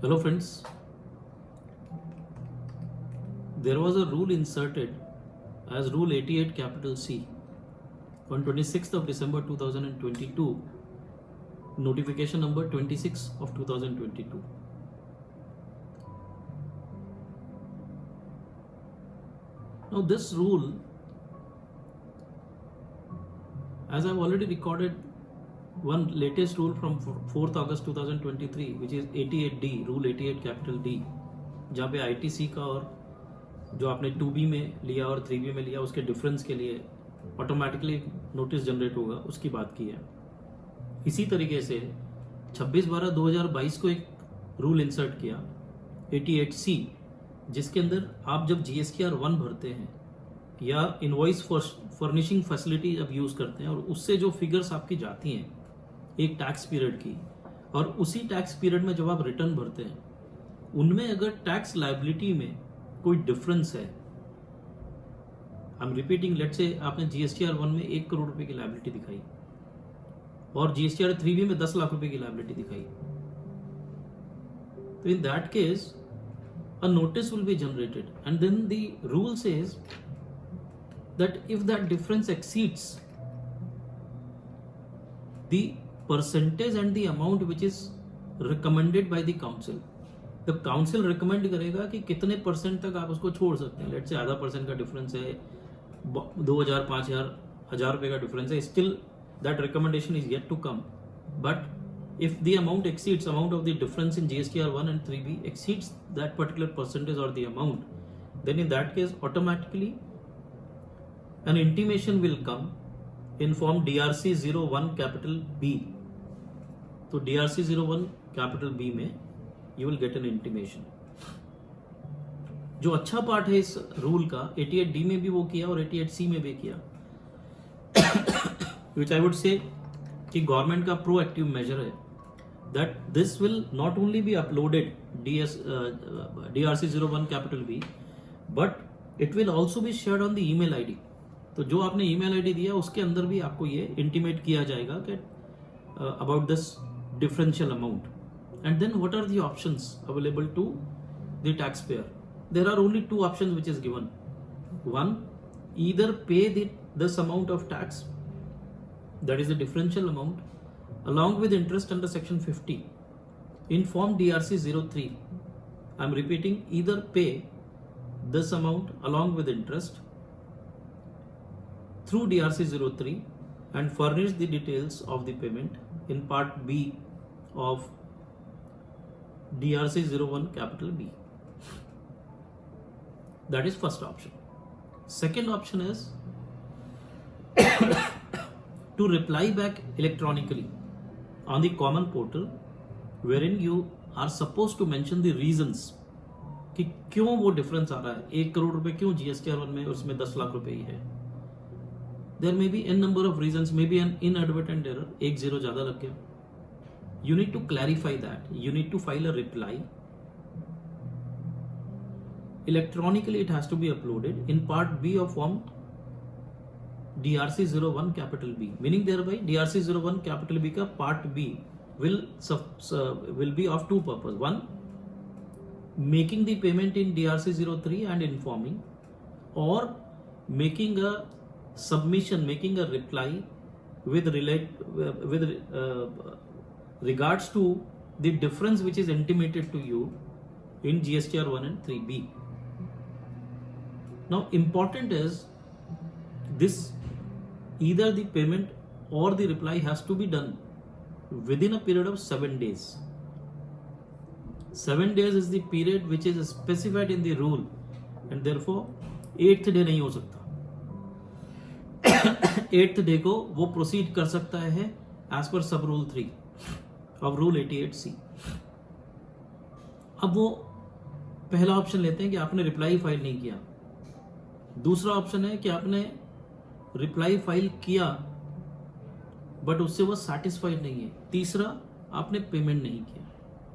Hello friends, there was a rule inserted as Rule 88 capital C on 26th of December 2022, notification number 26 of 2022. Now this rule, as I've already recorded one latest rule from 4th August 2023 which is 88D, Rule 88 capital D, जहाँ पे ITC का और जो आपने 2B में लिया और 3B में लिया उसके डिफरेंस के लिए ऑटोमेटिकली नोटिस जनरेट होगा, उसकी बात की है। इसी तरीके से 26/12/2022 को एक रूल इंसर्ट किया 88C, जिसके अंदर आप जब GSTR 1 भरते हैं या इनवॉइस फर्निशिंग फैसिलिटी जब यूज़ करते हैं और उससे जो फिगर्स आपकी जाती हैं एक टैक्स पीरियड की, और उसी टैक्स पीरियड में जब आप रिटर्न भरते हैं उनमें अगर टैक्स लायबिलिटी में कोई डिफरेंस है, I am repeating, let's say आपने GSTR 1 में 1 करोड़ रुपए की लायबिलिटी दिखाई और GSTR 3B में 10 लाख रुपए की लायबिलिटी दिखाई, तो in that case a notice will be generated and then the rule says that if that difference exceeds the percentage and the amount which is recommended by the council, the council recommend करेगा कि कितने percent तक आप उसको छोड़ सकते हैं। Let's say आधा परसेंट का डिफरेंस है, 2000, 5000, 1000 रुपए का डिफरेंस है, still that recommendation is yet to come, but if the amount exceeds amount of the difference in GSTR 1 and 3B exceeds that particular percentage or the amount, then in that case automatically an intimation will come in form DRC 01 capital B. तो DRC 01 capital B में you will get an intimation. जो अच्छा part है इस rule का 88D में भी वो किया और 88C में भी किया, which I would say कि गवर्नमेंट का प्रोएक्टिव मेजर है that this will not only be uploaded DRC 01 capital B, but it will also be shared on the email ID. तो जो आपने email ID दिया उसके अंदर भी आपको ये intimate किया जाएगा कि about this differential amount. And then what are the options available to the taxpayer? There are only two options which is given. One, either pay this amount of tax, that is the differential amount, along with interest under section 50 in form DRC 03. I am repeating, either pay this amount along with interest through DRC 03 and furnish the details of the payment in part B of DRC 01 capital B. That is first option. Second option is to reply back electronically on the common portal, wherein you are supposed to mention the reasons कि क्यों वो difference आ रहा है, 1 करोड़ रुपए क्यों GSTR 1 में और उसमें 10 लाख रुपए ही है। There may be n number of reasons, maybe an inadvertent error, एक जीरो ज्यादा लग गया. You need to clarify that. You need to file a reply. Electronically it has to be uploaded in part B of form DRC 01 capital B, meaning thereby DRC 01 capital B का part B will be of two purposes. One, making the payment in DRC 03 and informing, or making a submission, making a reply with regards to the difference which is intimated to you in GSTR 1 and 3B. Now important is this, either the payment or the reply has to be done within a period of 7 days. 7 days is the period which is specified in the rule, and therefore 8th day नहीं हो सकता. 8th day को वो proceed कर सकता है as per sub rule 3 of rule 88C. अब वो पहला ऑप्शन लेते हैं कि आपने रिप्लाई फाइल नहीं किया. दूसरा ऑप्शन है कि आपने रिप्लाई फाइल किया बट उससे वो सैटिस्फाइड नहीं है. तीसरा, आपने पेमेंट नहीं किया,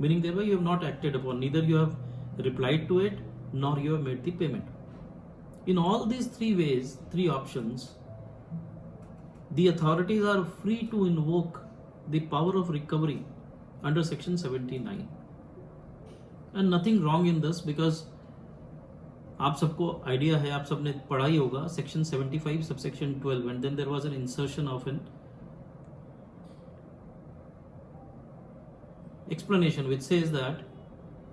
meaning there you have not acted upon, neither you have replied to it nor you have made the payment. In all these three ways, three options, the authorities are free to invoke the power of recovery under section 79. And nothing wrong in this, because आप सबको idea है, आप सबने पढ़ा ही होगा section 75 subsection 12 and then there was an insertion of N explanation which says that,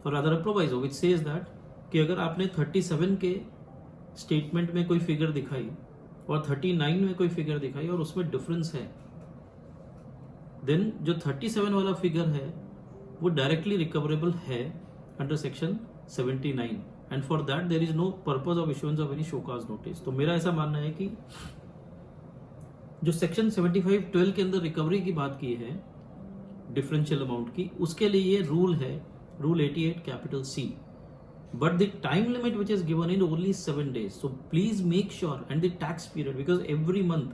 or rather a proviso which says that कि अगर आपने 37 के स्टेटमेंट में कोई फिगर दिखाई और 39 में कोई फिगर दिखाई और उसमें डिफरेंस है, देन जो 37 वाला फिगर है वो डायरेक्टली रिकवरेबल है under section 79 and for that there is no purpose of issuance of any show cause notice. तो मेरा ऐसा मानना है कि जो सेक्शन 75(12) के अंदर रिकवरी की बात की है डिफरेंशियल अमाउंट की, उसके लिए ये रूल है, rule 88 capital C, but the time limit which is given in only 7 days, so please make sure, and the tax period, because every month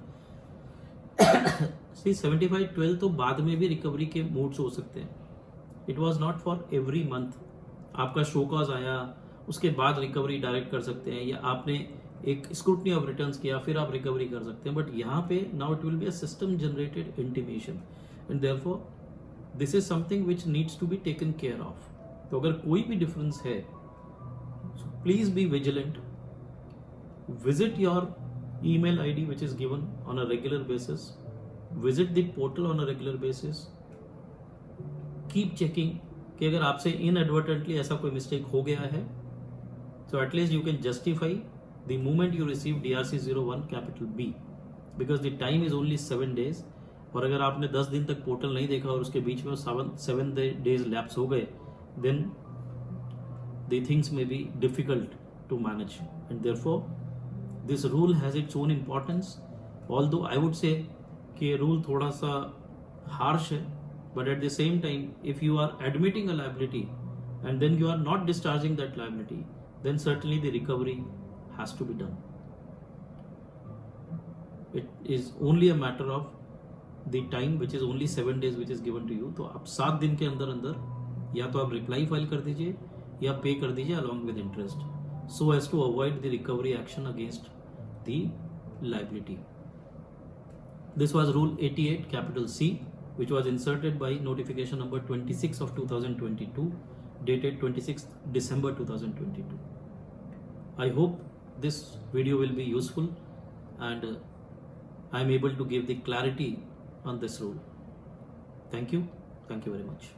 C 75(12) तो बाद में भी रिकवरी के मोड्स हो सकते हैं, it was not for every month. आपका show cause आया उसके बाद रिकवरी डायरेक्ट कर सकते हैं, या आपने एक स्क्रूटनी ऑफ रिटर्न्स किया फिर आप रिकवरी कर सकते हैं, बट यहाँ पे now it will be a system generated intimation and therefore this is something which needs to be taken care of. तो अगर कोई भी डिफरेंस है, so please be vigilant, visit your email ID which is given on a regular basis, visit the portal on a regular basis, keep checking कि अगर आपसे inadvertently ऐसा कोई mistake हो गया है, so at least you can justify the moment you receive DRC 01 capital B, because the time is only 7 days, और अगर आपने 10 दिन तक पोर्टल नहीं देखा और उसके बीच में 7 days लैप्स हो गए, then the things may be difficult to manage, and therefore this rule has its own importance, although I would say कि ये rule थोड़ा सा harsh है, but at the same time if you are admitting a liability and then you are not discharging that liability, then certainly the recovery has to be done. It is only a matter of the time which is only 7 days which is given to you. तो आप 7 दिन के अंदर अंदर या तो आप reply file कर दीजिए या पे कर दीजिए along with interest, so as to avoid the recovery action against the liability. This was rule 88 capital C, which was inserted by notification number 26 of 2022 dated 26th December 2022. I hope this video will be useful and I am able to give the clarity on this rule. Thank you very much.